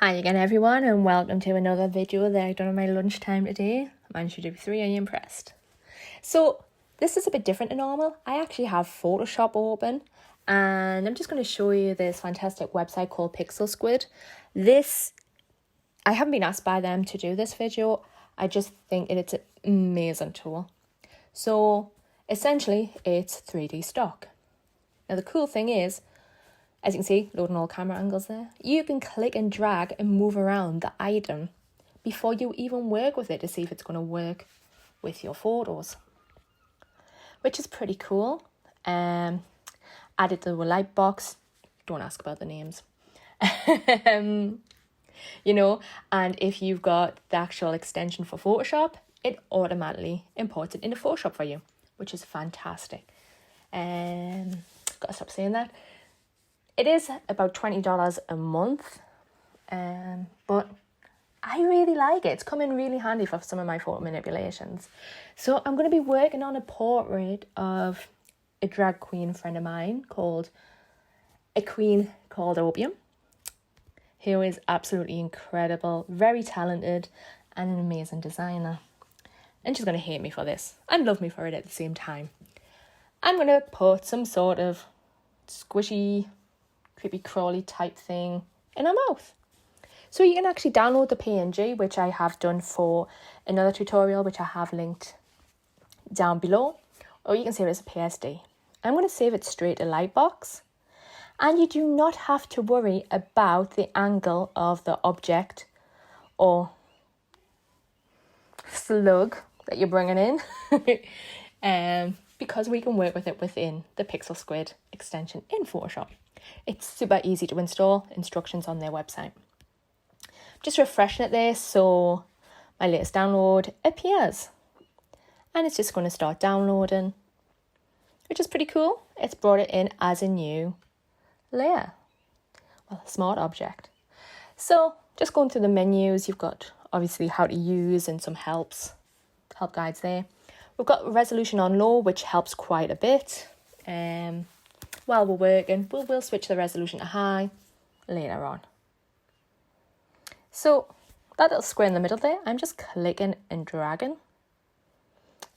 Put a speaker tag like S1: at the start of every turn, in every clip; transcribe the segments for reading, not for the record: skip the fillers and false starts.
S1: Hi again everyone and welcome to another video that I've done on my lunchtime today. I managed to do 3, are you impressed? So this is a bit different than normal. I actually have Photoshop open and I'm just going to show you this fantastic website called PixelSquid. I haven't been asked by them to do this video. I just think it's an amazing tool. So essentially it's 3D stock. Now the cool thing is, as you can see, loading all camera angles there, you can click and drag and move around the item before you even work with it to see if it's going to work with your photos, which is pretty cool. Added to the light box, don't ask about the names. And if you've got the actual extension for Photoshop, it automatically imports it into Photoshop for you, which is fantastic. Gotta stop saying that. It is about $20 a month, but I really like it. It's come in really handy for some of my photo manipulations. So I'm going to be working on a portrait of a drag queen friend of mine called Opium, who is absolutely incredible, very talented, and an amazing designer. And she's going to hate me for this and love me for it at the same time. I'm going to put some sort of squishy, creepy crawly type thing in her mouth. So you can actually download the PNG, which I have done for another tutorial, which I have linked down below, or you can save it as a PSD. I'm going to save it straight to Lightbox, and you do not have to worry about the angle of the object or slug that you're bringing in, because we can work with it within the PixelSquid extension in Photoshop. It's super easy to install, instructions on their website. Just refreshing it there so my latest download appears. And it's just going to start downloading, which is pretty cool. It's brought it in as a new layer, well, a smart object. So just going through the menus, you've got obviously how to use and some help guides there. We've got resolution on low, which helps quite a bit. While we're working, we'll switch the resolution to high later on. So that little square in the middle there, I'm just clicking and dragging.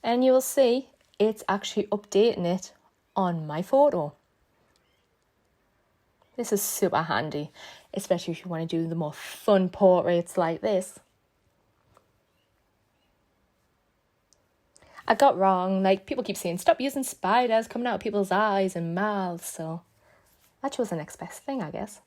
S1: And you will see it's actually updating it on my photo. This is super handy, especially if you want to do the more fun portraits like this. I got wrong, like people keep saying stop using spiders coming out of people's eyes and mouths, so I chose the next best thing, I guess.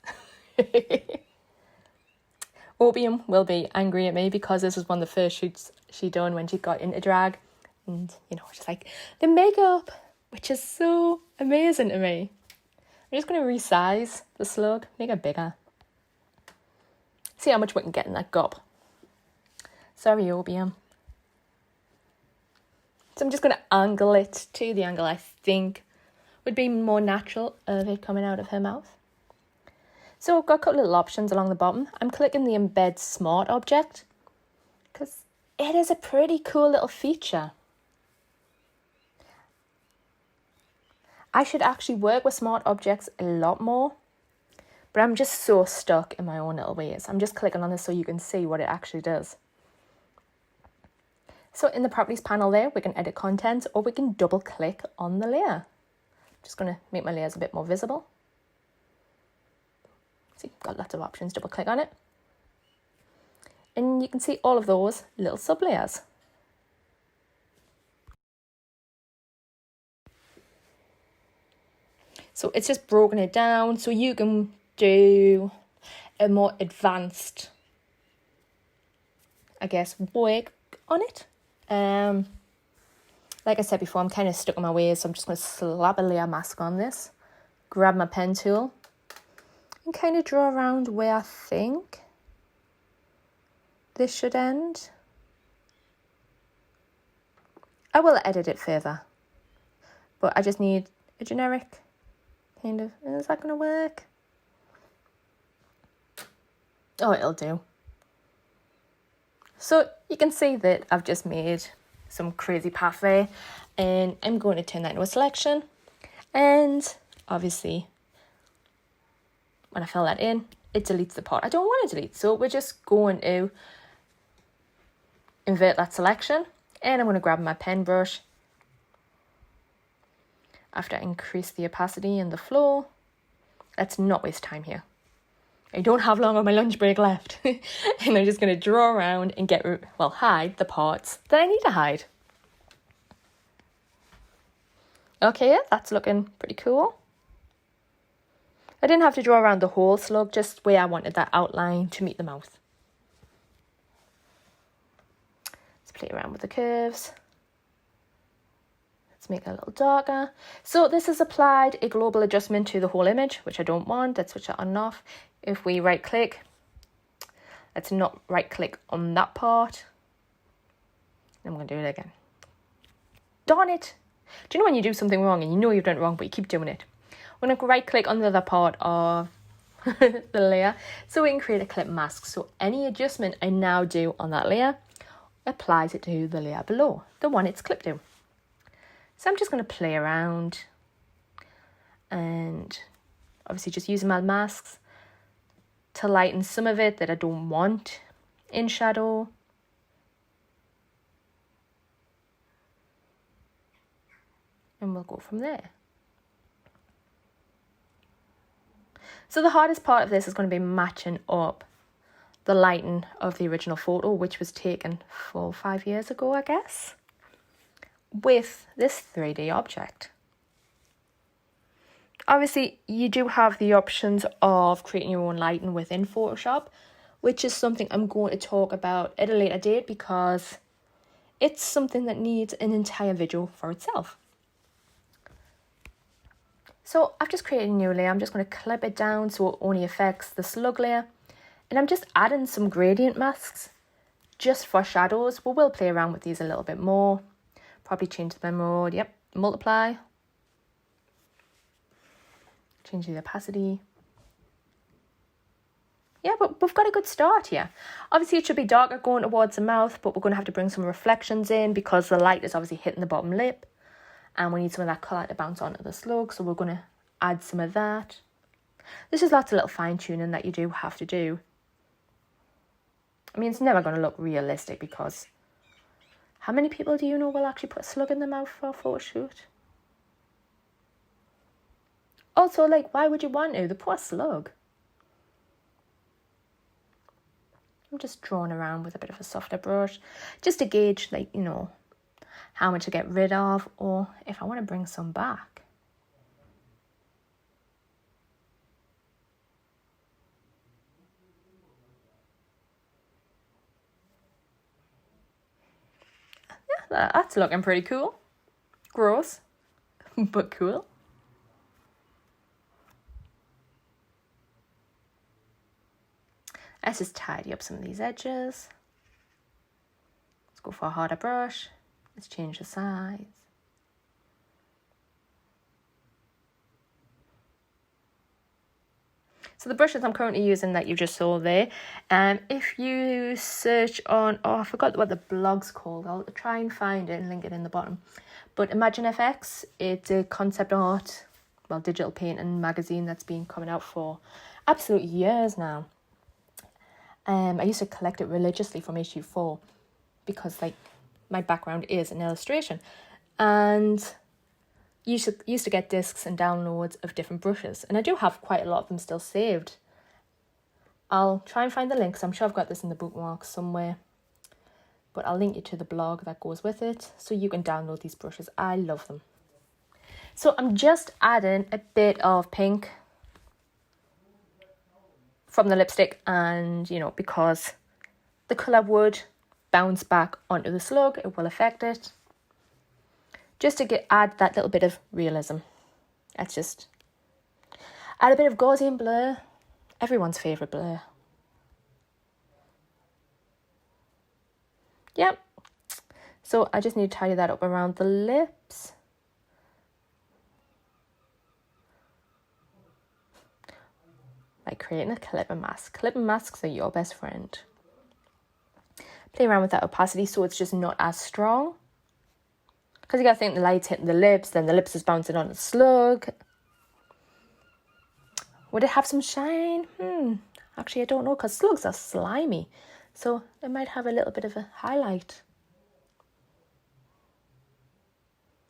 S1: Opium will be angry at me because this was one of the first shoots she done when she got into drag, and just like the makeup, which is so amazing to me. I'm just going to resize the slug, make it bigger, see how much we can get in that gob. Sorry, Opium. So I'm just going to angle it to the angle I think would be more natural of it coming out of her mouth. So I've got a couple little options along the bottom. I'm clicking the Embed Smart object because it is a pretty cool little feature. I should actually work with smart objects a lot more, but I'm just so stuck in my own little ways. I'm just clicking on this so you can see what it actually does. So in the properties panel there, we can edit content or we can double click on the layer. Just going to make my layers a bit more visible. See, got lots of options, double click on it. And you can see all of those little sub layers. So it's just broken it down so you can do a more advanced, I guess, work on it. Like I said before, I'm kind of stuck in my ways, so I'm just going to slap a layer mask on this, grab my pen tool, and kind of draw around where I think this should end. I will edit it further, but I just need a generic kind of, is that going to work? Oh, it'll do. So you can see that I've just made some crazy path there, and I'm going to turn that into a selection. And obviously when I fill that in, it deletes the part I don't want to delete. So we're just going to invert that selection, and I'm going to grab my pen brush after I increase the opacity and the flow. Let's not waste time here. I don't have long on my lunch break left. And I'm just going to draw around and hide the parts that I need to hide. Okay, yeah, that's looking pretty cool. I didn't have to draw around the whole slug, just where I wanted that outline to meet the mouth. Let's play around with the curves. Let's make it a little darker. So this has applied a global adjustment to the whole image, which I don't want. Let's switch it on and off. If we right click, let's not right click on that part. I'm going to do it again. Darn it. Do you know when you do something wrong and you know you've done it wrong, but you keep doing it? I'm going to right click on the other part of the layer so we can create a clip mask. So any adjustment I now do on that layer applies it to the layer below, the one it's clipped to. So I'm just going to play around and obviously just using my masks to lighten some of it that I don't want in shadow. And we'll go from there. So the hardest part of this is going to be matching up the lighting of the original photo, which was taken 4 or 5 years ago, I guess, with this 3D object. Obviously, you do have the options of creating your own lighting within Photoshop, which is something I'm going to talk about at a later date because it's something that needs an entire video for itself. So I've just created a new layer. I'm just going to clip it down so it only affects the slug layer. And I'm just adding some gradient masks just for shadows. We will play around with these a little bit more. Probably change the blend mode. Yep, multiply. Change the opacity. Yeah, but we've got a good start here. Obviously, it should be darker going towards the mouth, but we're going to have to bring some reflections in because the light is obviously hitting the bottom lip. And we need some of that colour to bounce onto the slug, so we're going to add some of that. There's just lots of little fine-tuning that you do have to do. I mean, it's never going to look realistic because how many people do you know will actually put a slug in their mouth for a photo shoot? Also, like, why would you want to? The poor slug. I'm just drawing around with a bit of a softer brush just to gauge, like, you know, how much to get rid of or if I want to bring some back. Yeah, that's looking pretty cool. Gross, but cool. Let's just tidy up some of these edges. Let's go for a harder brush. Let's change the size. So the brushes I'm currently using that you just saw there, if you search on, I forgot what the blog's called. I'll try and find it and link it in the bottom. But Imagine FX, it's a concept art, digital painting magazine that's been coming out for absolute years now. I used to collect it religiously from issue 4 because, like, my background is in illustration, and used to get discs and downloads of different brushes, and I do have quite a lot of them still saved. I'll try and find the links. I'm sure I've got this in the bookmarks somewhere, but I'll link you to the blog that goes with it so you can download these brushes. I love them. So I'm just adding a bit of pink from the lipstick, and you know, because the colour would bounce back onto the slug, it will affect it. Just to add that little bit of realism. Let's just add a bit of Gaussian blur. Everyone's favourite blur. Yep. So I just need to tidy that up around the lips. Like creating a clipper mask. Clipper masks are your best friend. Play around with that opacity so it's just not as strong. Because you got to think the light's hitting the lips, then the lips is bouncing on the slug. Would it have some shine? Actually, I don't know, because slugs are slimy. So they might have a little bit of a highlight.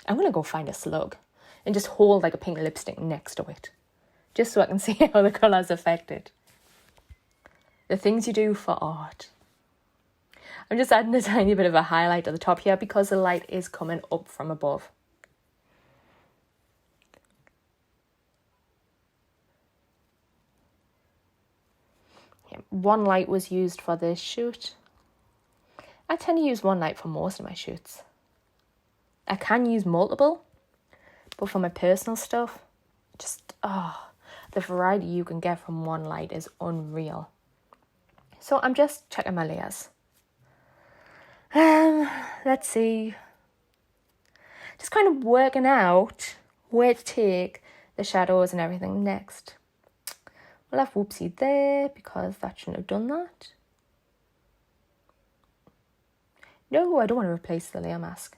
S1: I'm going to go find a slug and just hold like a pink lipstick next to it. Just so I can see how the colour's affected. The things you do for art. I'm just adding a tiny bit of a highlight at the top here because the light is coming up from above. Yeah, one light was used for this shoot. I tend to use one light for most of my shoots. I can use multiple, but for my personal stuff, just, the variety you can get from one light is unreal. So I'm just checking my layers. Let's see. Just kind of working out where to take the shadows and everything next. We'll have whoopsie there because that shouldn't have done that. No, I don't want to replace the layer mask.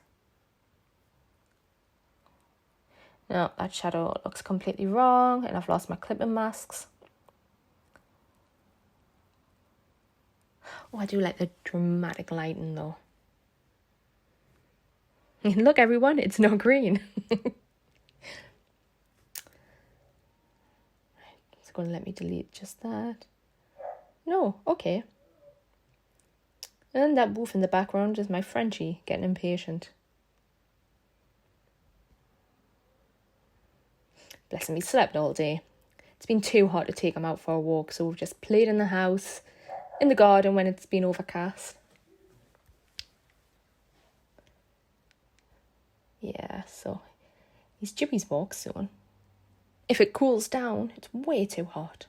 S1: No, that shadow looks completely wrong and I've lost my clipping masks. Oh, I do like the dramatic lighting though. Look everyone, it's not green. It's going to let me delete just that. No, okay. And that booth in the background is my Frenchie getting impatient. Bless him, he slept all day. It's been too hot to take him out for a walk, so we've just played in the house, in the garden when it's been overcast. Yeah, so he's due his walk soon. If it cools down, it's way too hot.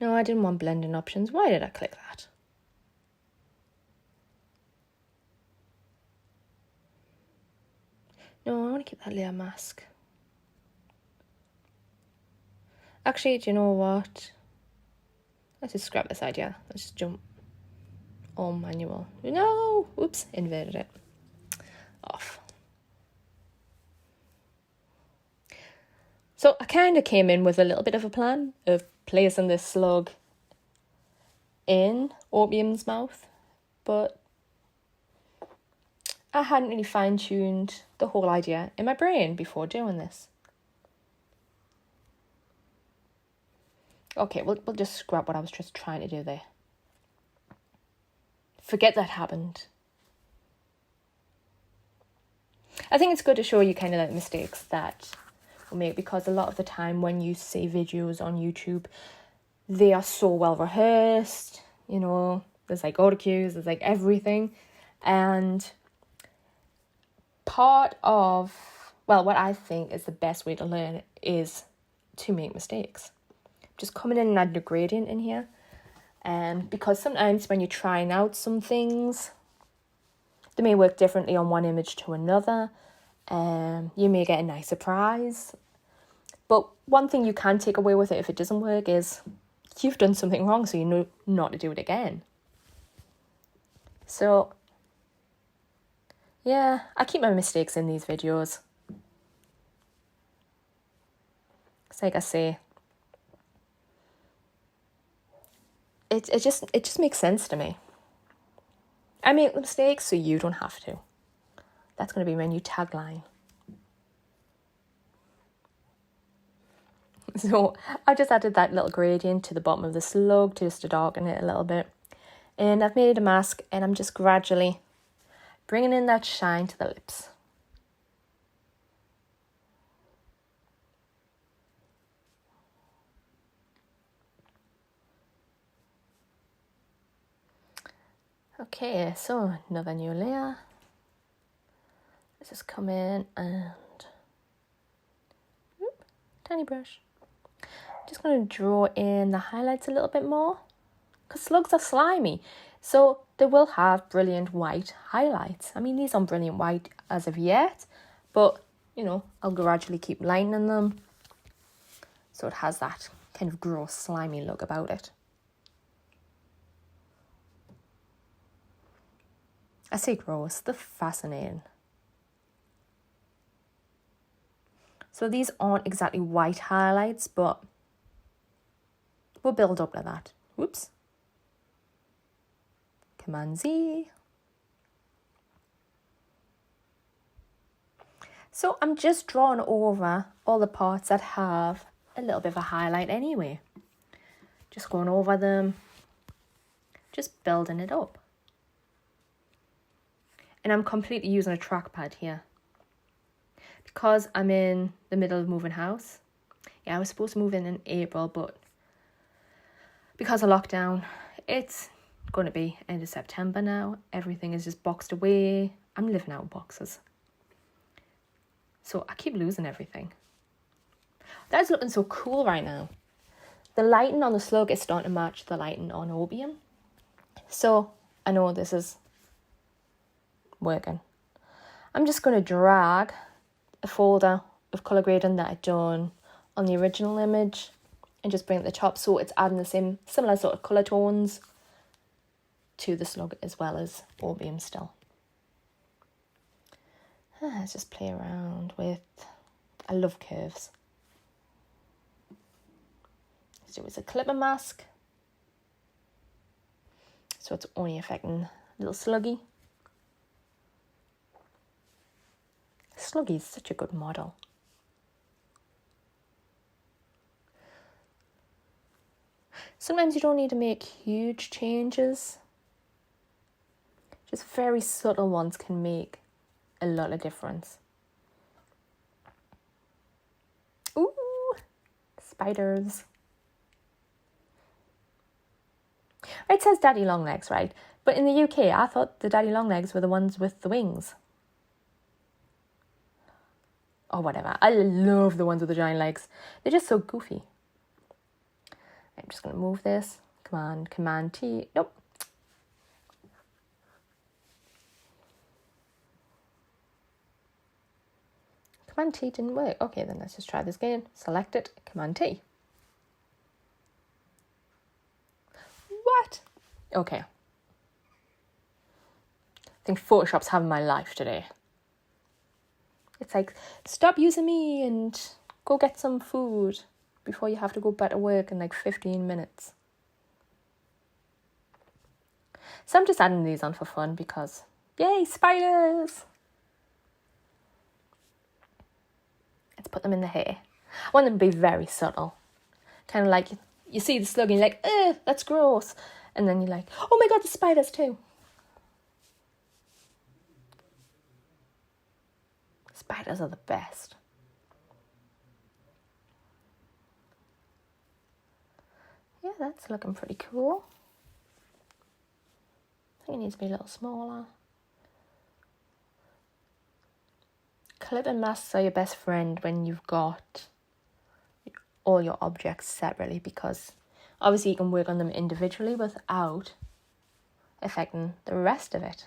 S1: No, I didn't want blending options. Why did I click that? No, I want to keep that layer mask. Actually, do you know what? Let's just scrap this idea. Let's just jump all manual. No! Oops, inverted it. Off. So I kind of came in with a little bit of a plan of placing this slug in Opium's mouth, but I hadn't really fine-tuned the whole idea in my brain before doing this. Okay, we'll just scrap what I was just trying to do there. Forget that happened. I think it's good to show you kind of like mistakes that we'll make, because a lot of the time when you see videos on YouTube, they are so well rehearsed, you know, there's like auto cues, there's like everything. And part of, well, what I think is the best way to learn is to make mistakes. Just coming in and adding a gradient in here. Because sometimes when you're trying out some things, they may work differently on one image to another. You may get a nice surprise. But one thing you can take away with it if it doesn't work is you've done something wrong, so you know not to do it again. So, yeah, I keep my mistakes in these videos. It's like I say, it just makes sense to me. I make mistakes so you don't have to. That's going to be my new tagline. So I just added that little gradient to the bottom of the slug just to darken it a little bit. And I've made a mask and I'm just gradually bringing in that shine to the lips. Okay, so another new layer. Let's just come in and tiny brush. Just going to draw in the highlights a little bit more, because slugs are slimy, so they will have brilliant white highlights. I mean, these aren't brilliant white as of yet, but you know, I'll gradually keep lightening them so it has that kind of gross slimy look about it. I say gross, they're fascinating. So these aren't exactly white highlights, but we'll build up like that. Whoops. Command Z. So I'm just drawing over all the parts that have a little bit of a highlight anyway. Just going over them, just building it up. And I'm completely using a trackpad here. Because I'm in the middle of moving house. Yeah, I was supposed to move in April, but because of lockdown, it's going to be end of September now. Everything is just boxed away. I'm living out of boxes. So I keep losing everything. That's looking so cool right now. The lighting on the slug is starting to match the lighting on Obium. So I know this is working. I'm just going to drag a folder of colour grading that I'd done on the original image and just bring it to the top, so it's adding the same similar sort of colour tones to the slug as well as Obium still. Let's just play around with, I love curves. Let's do it as a clipper mask, so it's only affecting little Sluggy. Sluggy is such a good model. Sometimes you don't need to make huge changes. Just very subtle ones can make a lot of difference. Ooh, spiders. It says daddy long legs, right? But in the UK, I thought the daddy long legs were the ones with the wings. Or whatever. I love the ones with the giant legs. They're just so goofy. I'm just going to move this. Command T. Nope. Command T didn't work. Okay, then let's just try this again. Select it. Command T. What? Okay. I think Photoshop's having my life today. It's like, stop using me and go get some food before you have to go back to work in like 15 minutes. So I'm just adding these on for fun because, yay, spiders! Let's put them in the hair. I want them to be very subtle. Kind of like, you see the slug and you're like, ugh, that's gross. And then you're like, oh my god, the spiders too. Spiders are the best. Yeah, that's looking pretty cool. I think it needs to be a little smaller. Clip-in masks are your best friend when you've got all your objects separately, because obviously you can work on them individually without affecting the rest of it.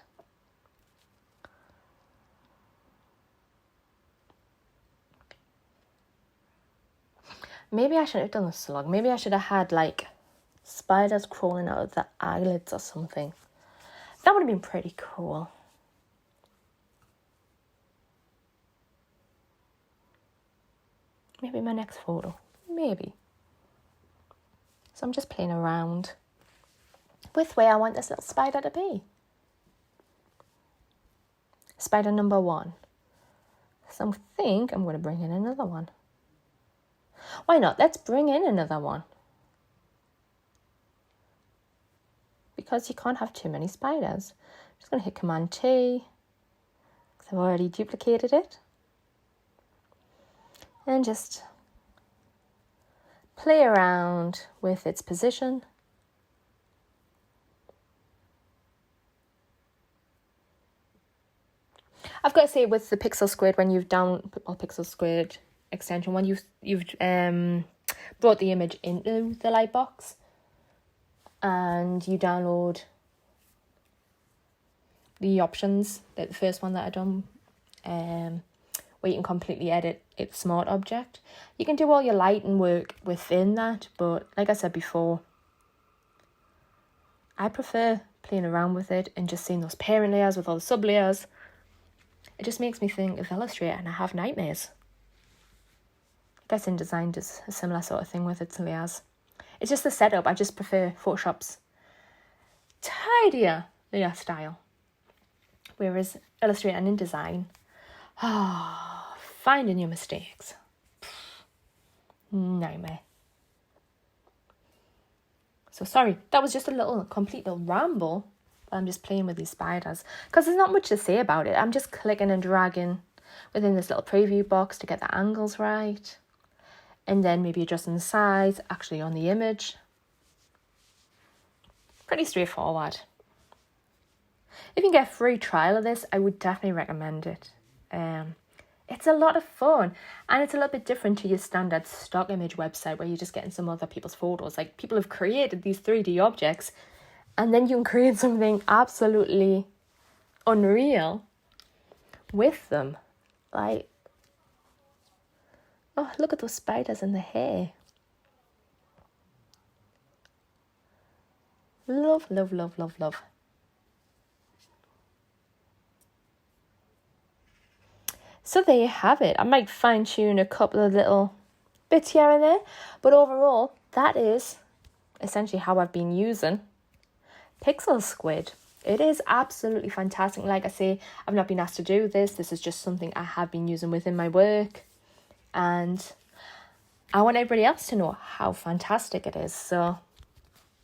S1: Maybe I should have done the slug. Maybe I should have had like spiders crawling out of the eyelids or something. That would have been pretty cool. Maybe my next photo. Maybe. So I'm just playing around with where I want this little spider to be. Spider number 1. So I think I'm going to bring in another one. Why not? Let's bring in another one. Because you can't have too many spiders. I'm just going to hit Command T, because I've already duplicated it. And just play around with its position. I've got to say, with the PixelSquid, when you've PixelSquid extension, when you've brought the image into the Lightbox and you download the options, like the first one that I done, where you can completely edit its smart object, you can do all your lighting work within that. But like I said before, I prefer playing around with it and just seeing those parent layers with all the sub layers. It just makes me think of Illustrator and I have nightmares. I guess InDesign does a similar sort of thing with its layers. It's just the setup. I just prefer Photoshop's tidier layer style. Whereas Illustrator and InDesign, finding your mistakes. Nightmare. So sorry, that was just a complete little ramble. I'm just playing with these spiders because there's not much to say about it. I'm just clicking and dragging within this little preview box to get the angles right. And then maybe adjusting the size actually on the image. Pretty straightforward. If you can get a free trial of this, I would definitely recommend it. It's a lot of fun and it's a little bit different to your standard stock image website where you're just getting some other people's photos. Like, people have created these 3D objects and then you can create something absolutely unreal with them. Like, oh, look at those spiders in the hair. Love, love, love, love, love. So there you have it. I might fine tune a couple of little bits here and there, but overall, that is essentially how I've been using PixelSquid. It is absolutely fantastic. Like I say, I've not been asked to do this. This is just something I have been using within my work. And I want everybody else to know how fantastic it is. So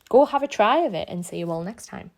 S1: go have a try of it and see you all next time.